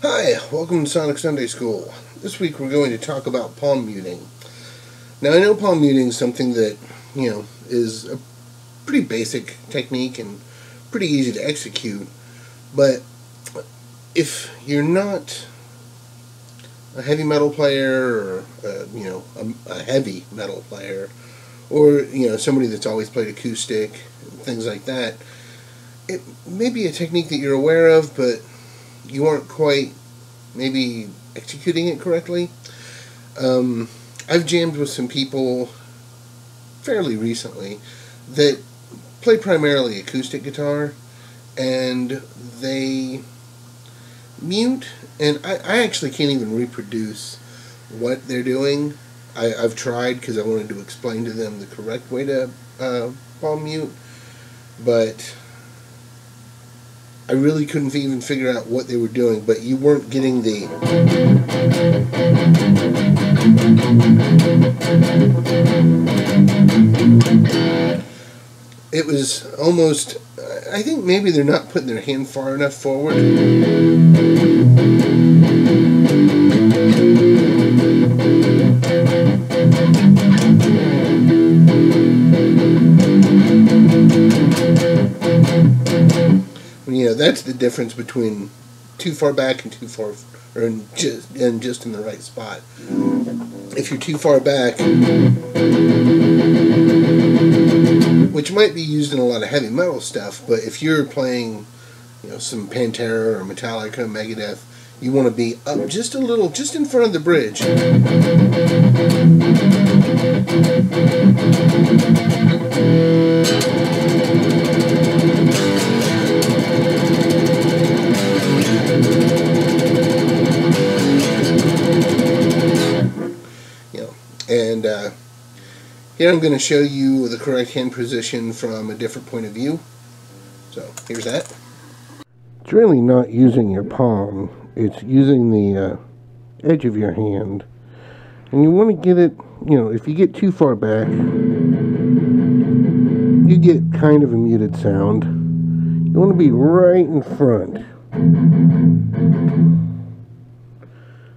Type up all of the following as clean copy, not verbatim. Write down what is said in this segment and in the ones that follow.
Hi, welcome to Sonic Sunday School. This week we're going to talk about palm muting. Now I know palm muting is something that, is a pretty basic technique and pretty easy to execute, but if you're not a heavy metal player or, a heavy metal player, or, somebody that's always played acoustic, and things like that, it may be a technique that you're aware of, but you aren't quite maybe executing it correctly. I've jammed with some people fairly recently that play primarily acoustic guitar, and they mute, and I actually can't even reproduce what they're doing. I've tried because I wanted to explain to them the correct way to palm mute, but I really couldn't even figure out what they were doing, but you weren't getting the... It was almost... I think maybe they're not putting their hand far enough forward. That's the difference between too far back and too far, or just in the right spot. If you're too far back, which might be used in a lot of heavy metal stuff, but if you're playing, some Pantera or Metallica, Megadeth, you want to be up just a little, just in front of the bridge. And here I'm going to show you the correct hand position from a different point of view. So here's that. It's really not using your palm. It's using the edge of your hand. And you want to get it, if you get too far back, you get kind of a muted sound. You want to be right in front.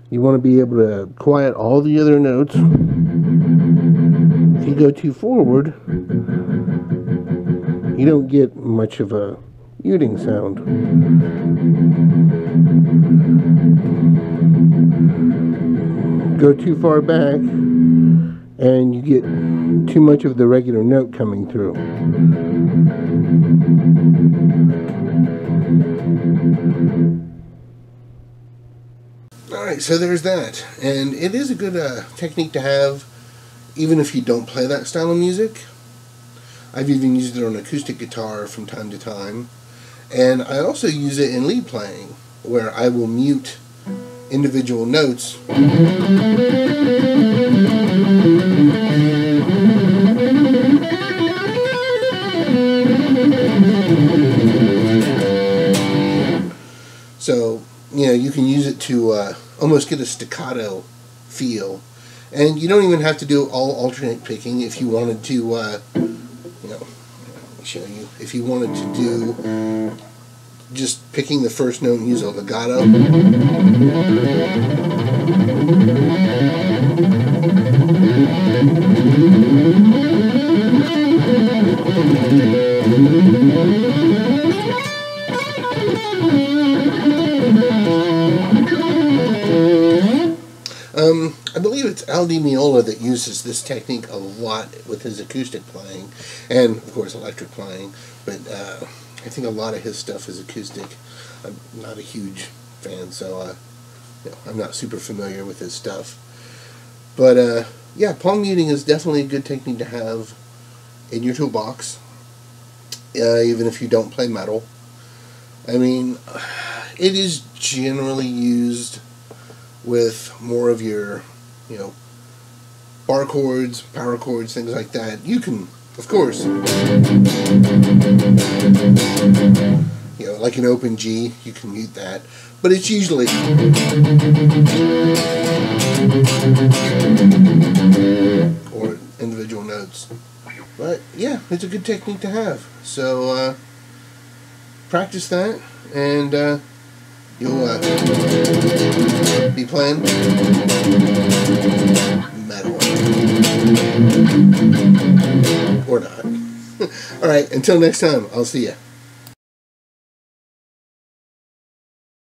You want to be able to quiet all the other notes. If you go too forward, you don't get much of a muting sound. Go too far back, and you get too much of the regular note coming through. Alright, so there's that. And it is a good technique to have, even if you don't play that style of music. I've even used it on acoustic guitar from time to time. And I also use it in lead playing, where I will mute individual notes. So, you can use it to almost get a staccato feel. And you don't even have to do all alternate picking. If you wanted to, let me show you. If you wanted to do just picking the first note and use a legato. I believe it's Al Di Meola that uses this technique a lot with his acoustic playing, and of course electric playing, but I think a lot of his stuff is acoustic. I'm not a huge fan, so I'm not super familiar with his stuff. But yeah, palm muting is definitely a good technique to have in your toolbox, even if you don't play metal. I mean, it is generally used with more of your, you know, bar chords, power chords, things like that. You can, of course, you know, like an open G, you can mute that, but it's usually or individual notes. But yeah, it's a good technique to have. So practice that, and you'll be playing metal. Or not. Alright, until next time, I'll see ya.